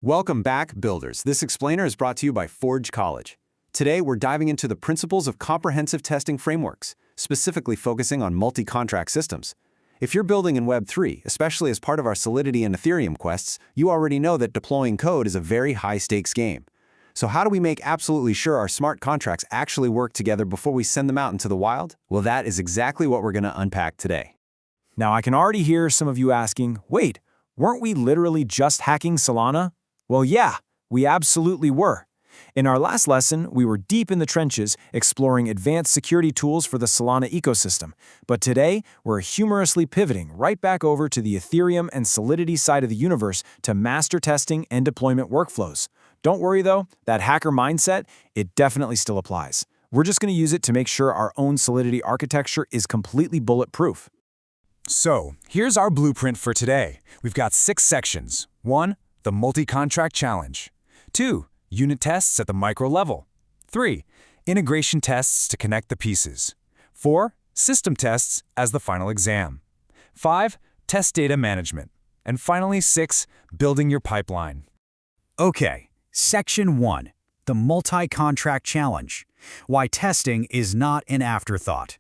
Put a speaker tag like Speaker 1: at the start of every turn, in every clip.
Speaker 1: Welcome back, builders. This explainer is brought to you by Forge College. Today, we're diving into the principles of comprehensive testing frameworks, specifically focusing on multi-contract systems. If you're building in Web3, especially as part of our Solidity and Ethereum quests, you already know that deploying code is a very high-stakes game. So how do we make absolutely sure our smart contracts actually work together before we send them out into the wild? Well, that is exactly what we're going to unpack today.
Speaker 2: Now, I can already hear some of you asking, wait, weren't we literally just hacking Solana? Well, yeah, we absolutely were. In our last lesson, we were deep in the trenches exploring advanced security tools for the Solana ecosystem. But today, we're humorously pivoting right back over to the Ethereum and Solidity side of the universe to master testing and deployment workflows. Don't worry though, that hacker mindset, it definitely still applies. We're just going to use it to make sure our own Solidity architecture is completely bulletproof.
Speaker 3: So, here's our blueprint for today. We've got 6 sections. 1. The multi-contract challenge. 2. Unit tests at the micro level. 3. Integration tests to connect the pieces. 4. System tests as the final exam. 5. Test data management. And finally, 6. Building your pipeline.
Speaker 4: Okay, Section 1. The multi-contract challenge. Why testing is not an afterthought.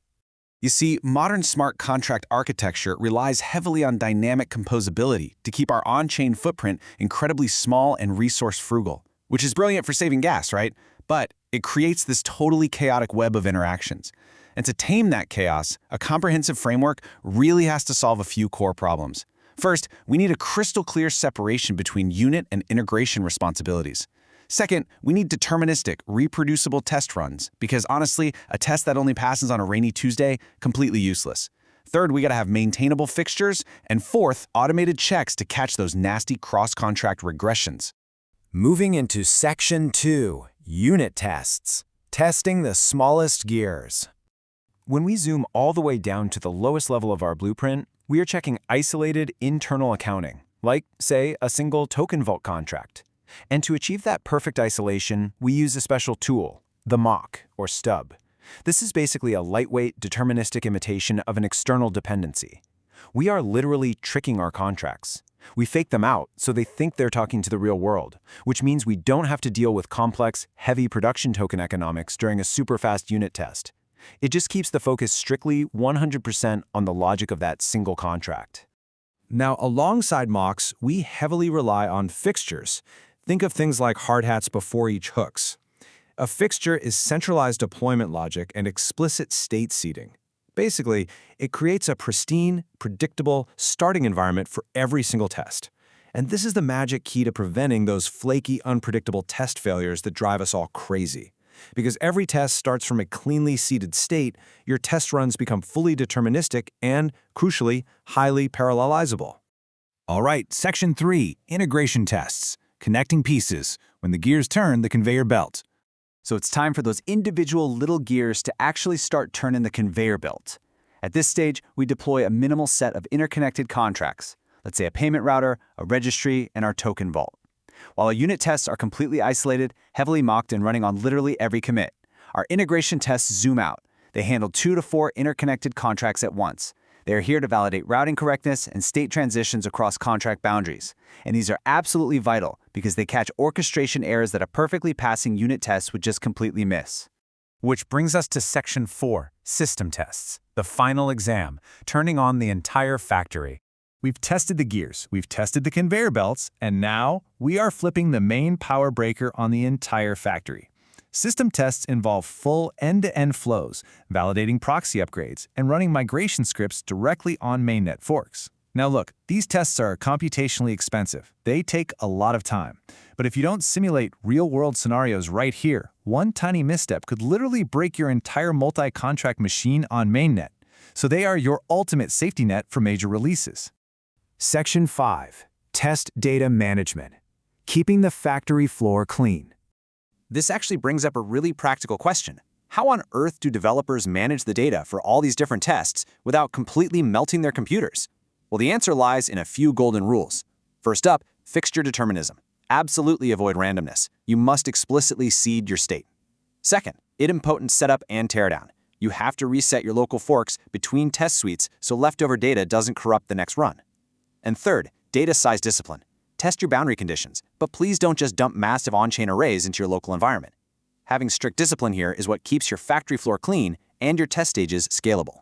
Speaker 1: You see, modern smart contract architecture relies heavily on dynamic composability to keep our on-chain footprint incredibly small and resource-frugal, which is brilliant for saving gas, right? But it creates this totally chaotic web of interactions. And to tame that chaos, a comprehensive framework really has to solve a few core problems. First, we need a crystal-clear separation between unit and integration responsibilities. Second, we need deterministic, reproducible test runs, because honestly, a test that only passes on a rainy Tuesday, completely useless. Third, we gotta have maintainable fixtures, and fourth, automated checks to catch those nasty cross-contract regressions.
Speaker 2: Moving into Section 2, Unit Tests. Testing the smallest gears. When we zoom all the way down to the lowest level of our blueprint, we are checking isolated internal accounting, like, say, a single TokenVault contract. And to achieve that perfect isolation, we use a special tool, the mock, or stub. This is basically a lightweight, deterministic imitation of an external dependency. We are literally tricking our contracts. We fake them out so they think they're talking to the real world, which means we don't have to deal with complex, heavy production token economics during a super fast unit test. It just keeps the focus strictly 100% on the logic of that single contract. Now, alongside mocks, we heavily rely on fixtures. Think of things like hard hats before each hooks. A fixture is centralized deployment logic and explicit state seeding. Basically, it creates a pristine, predictable starting environment for every single test. And this is the magic key to preventing those flaky, unpredictable test failures that drive us all crazy. Because every test starts from a cleanly seeded state, your test runs become fully deterministic and, crucially, highly parallelizable.
Speaker 4: All right, Section 3, Integration Tests. Connecting pieces. When the gears turn, the conveyor belt.
Speaker 5: So it's time for those individual little gears to actually start turning the conveyor belt. At this stage, we deploy a minimal set of interconnected contracts. Let's say a payment router, a registry, and our token vault. While our unit tests are completely isolated, heavily mocked, and running on literally every commit, our integration tests zoom out. They handle 2 to 4 interconnected contracts at once. They are here to validate routing correctness and state transitions across contract boundaries. And these are absolutely vital because they catch orchestration errors that a perfectly passing unit test would just completely miss.
Speaker 3: Which brings us to Section 4, System Tests, the final exam, turning on the entire factory. We've tested the gears, we've tested the conveyor belts, and now we are flipping the main power breaker on the entire factory. System tests involve full end-to-end flows, validating proxy upgrades, and running migration scripts directly on mainnet forks. Now look, these tests are computationally expensive. They take a lot of time. But if you don't simulate real-world scenarios right here, one tiny misstep could literally break your entire multi-contract machine on mainnet. So they are your ultimate safety net for major releases.
Speaker 4: Section 5. Test data management. Keeping the factory floor clean.
Speaker 5: This actually brings up a really practical question. How on earth do developers manage the data for all these different tests without completely melting their computers? Well, the answer lies in a few golden rules. First up, fixture determinism. Absolutely avoid randomness. You must explicitly seed your state. Second, idempotent setup and teardown. You have to reset your local forks between test suites so leftover data doesn't corrupt the next run. And third, data size discipline. Test your boundary conditions, but please don't just dump massive on-chain arrays into your local environment. Having strict discipline here is what keeps your factory floor clean and your test stages scalable.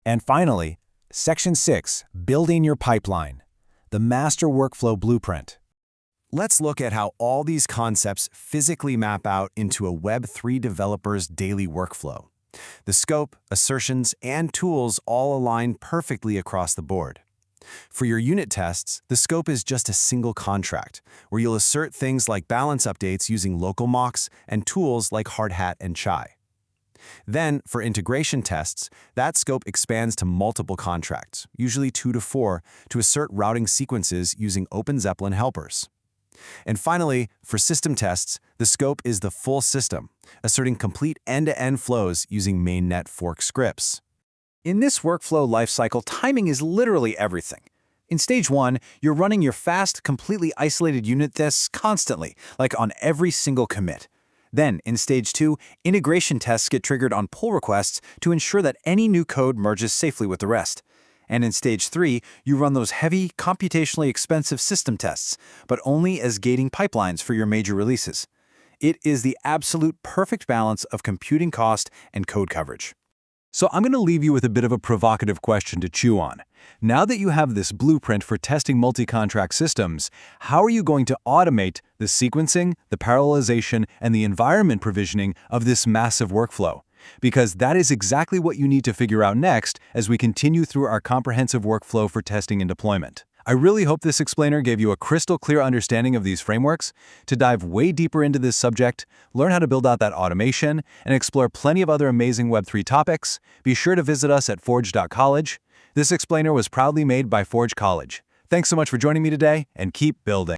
Speaker 2: And finally, Section 6, Building Your Pipeline, the Master Workflow Blueprint. Let's look at how all these concepts physically map out into a Web3 developer's daily workflow. The scope, assertions, and tools all align perfectly across the board. For your unit tests, the scope is just a single contract, where you'll assert things like balance updates using local mocks and tools like Hardhat and Chai. Then, for integration tests, that scope expands to multiple contracts, usually 2 to 4, to assert routing sequences using OpenZeppelin helpers. And finally, for system tests, the scope is the full system, asserting complete end-to-end flows using mainnet fork scripts.
Speaker 4: In this workflow lifecycle, timing is literally everything. In stage 1, you're running your fast, completely isolated unit tests constantly, like on every single commit. Then, in stage 2, integration tests get triggered on pull requests to ensure that any new code merges safely with the rest. And in stage 3, you run those heavy, computationally expensive system tests, but only as gating pipelines for your major releases. It is the absolute perfect balance of computing cost and code coverage.
Speaker 3: So I'm going to leave you with a bit of a provocative question to chew on. Now that you have this blueprint for testing multi-contract systems, how are you going to automate the sequencing, the parallelization, and the environment provisioning of this massive workflow? Because that is exactly what you need to figure out next as we continue through our comprehensive workflow for testing and deployment. I really hope this explainer gave you a crystal clear understanding of these frameworks. To dive way deeper into this subject, learn how to build out that automation, and explore plenty of other amazing Web3 topics, be sure to visit us at forge.college. This explainer was proudly made by Forge College. Thanks so much for joining me today, and keep building.